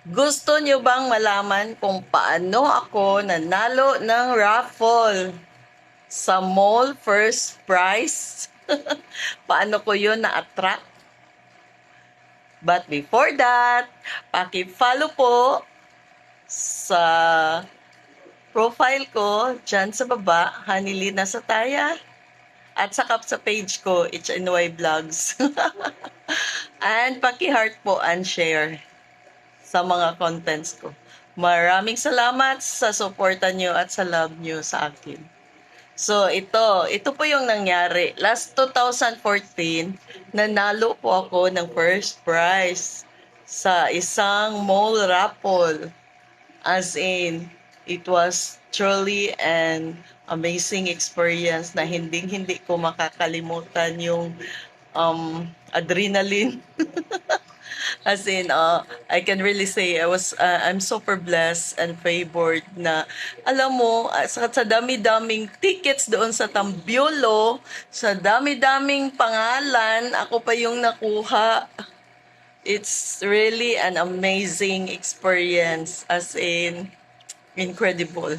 Gusto nyo bang malaman kung paano ako nanalo ng raffle sa mall first prize? Paano ko yun na-attract? But before that, paki-follow po sa profile ko dyan sa baba, Hanilina Sataya. At saka sa page ko, HNY Vlogs. And paki-heart po and share sa mga contents ko. Maraming salamat sa suporta nyo at sa love nyo sa akin. So, ito po yung nangyari. Last 2014, nanalo po ako ng first prize sa isang mall raffle. As in, it was truly an amazing experience na hindi ko makakalimutan yung adrenaline. As in, I can really say I'm super blessed and favored na, alam mo, sa dami-daming tickets doon sa Tambiolo, sa dami-daming pangalan, ako pa yung nakuha. It's really an amazing experience, as in, incredible.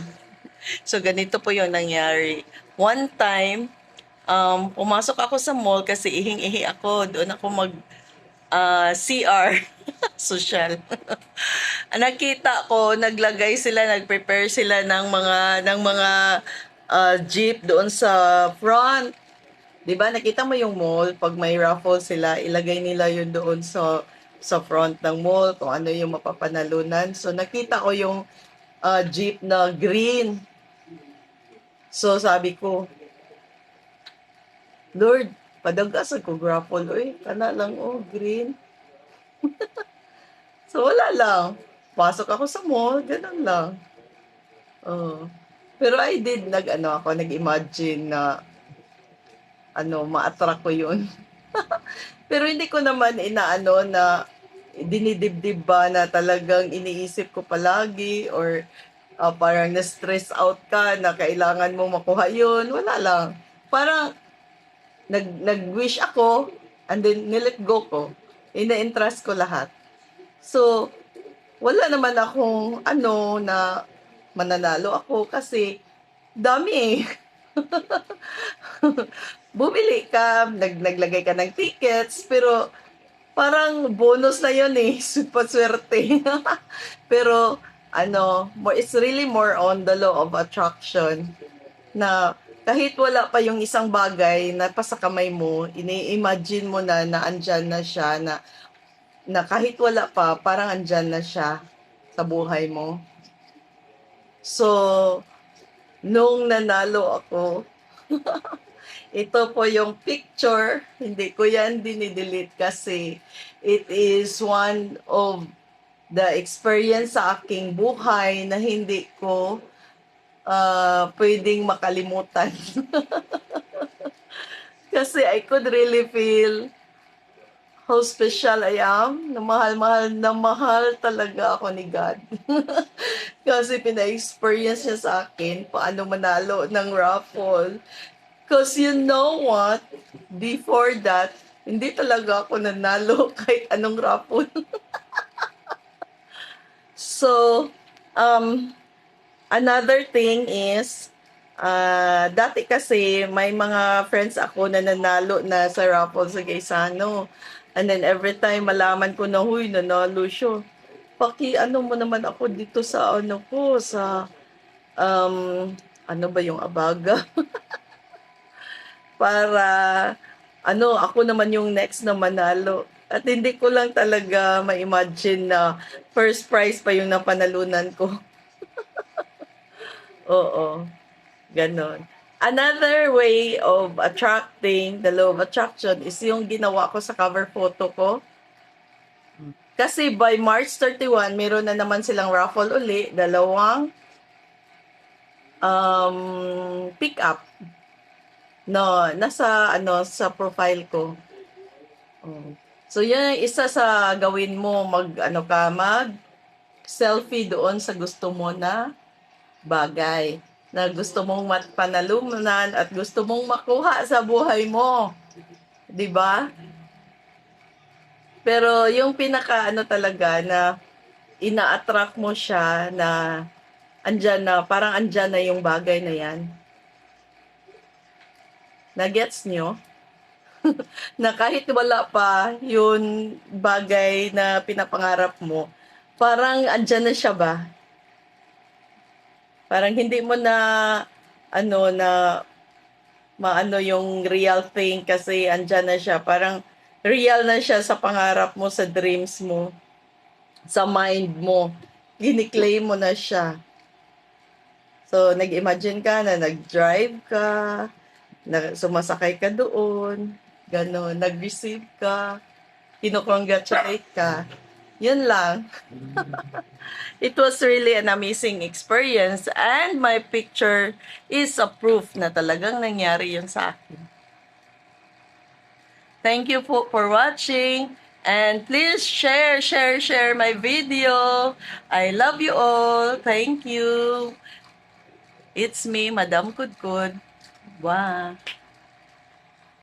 So, ganito po yung nangyari. One time, pumasok ako sa mall kasi ihing-ihi ako. Doon ako CR, social. Nakita ko, naglagay sila, nagprepare sila ng mga jeep doon sa front. 'Di ba? Nakita mo yung mall, pag may raffle sila, ilagay nila yun doon sa front ng mall kung ano yung mapapanalunan. So nakita ko yung jeep na green. So sabi ko, Lord, padagasan ko raffle, oy, kana lang green. So wala lang. Pasok ako sa mall, ganun lang. Oh. Pero I did nag-imagine na ma-attract ko 'yun. Pero hindi ko naman inaano na dinidibdib ba na talagang iniisip ko palagi or parang na-stress out ka na kailangan mo makuha 'yun. Wala lang. Parang nag-wish ako and then nilet go ko. Ina-entrust ko lahat. So, wala naman akong na mananalo ako kasi dami eh. Bumili ka, naglagay ka ng tickets, pero parang bonus na yun eh, paswerte. Pero it's really more on the law of attraction na kahit wala pa yung isang bagay na pasakamay mo, ini-imagine mo na andyan na siya, na kahit wala pa, parang andyan na siya sa buhay mo. So, nung nanalo ako, ito po yung picture. Hindi ko yan dinidelete kasi it is one of the experience sa aking buhay na hindi ko pwedeng makalimutan. Kasi I could really feel how special I am. Na mahal talaga ako ni God. Kasi pina-experience niya sa akin paano manalo ng raffle. Because you know what? Before that, hindi talaga ako nanalo kahit anong raffle. So, another thing is, dati kasi may mga friends ako na nanalo na sa raffle sa Gaisano. And then every time malaman ko na, huy, nanalo siya. Mo naman ako dito sa ano ba yung Abaga? Para ako naman yung next na manalo. At hindi ko lang talaga ma-imagine na first prize pa yung napanalunan ko. Oo, ganon. Another way of attracting the law of attraction is yung ginawa ko sa cover photo ko. Kasi by March 31, meron na naman silang raffle uli, dalawang pick up. No, nasa sa profile ko. So yan isa sa gawin mo, mag selfie doon sa gusto mo na bagay. na gusto mong panalunan at gusto mong makuha sa buhay mo. 'Di ba? Pero yung pinaka ano talaga na ina-attract mo siya na andyan na, parang andyan na yung bagay na yan. Na-gets nyo? Na kahit wala pa yung bagay na pinapangarap mo, parang andyan na siya ba? Parang hindi mo na ano na maano yung real thing kasi andyan na siya. Parang real na siya sa pangarap mo, sa dreams mo, sa mind mo. Giniklaim mo na siya. So, nag-imagine ka na nag-drive ka, na sumasakay ka doon, gano'n, nag-receive ka, kinocongratulate ka. Yun lang. It was really an amazing experience and my picture is a proof na talagang nangyari yun sa akin. Thank you for watching and please share my video. I love you all. Thank you. It's me, Madam Kudkud. Wow.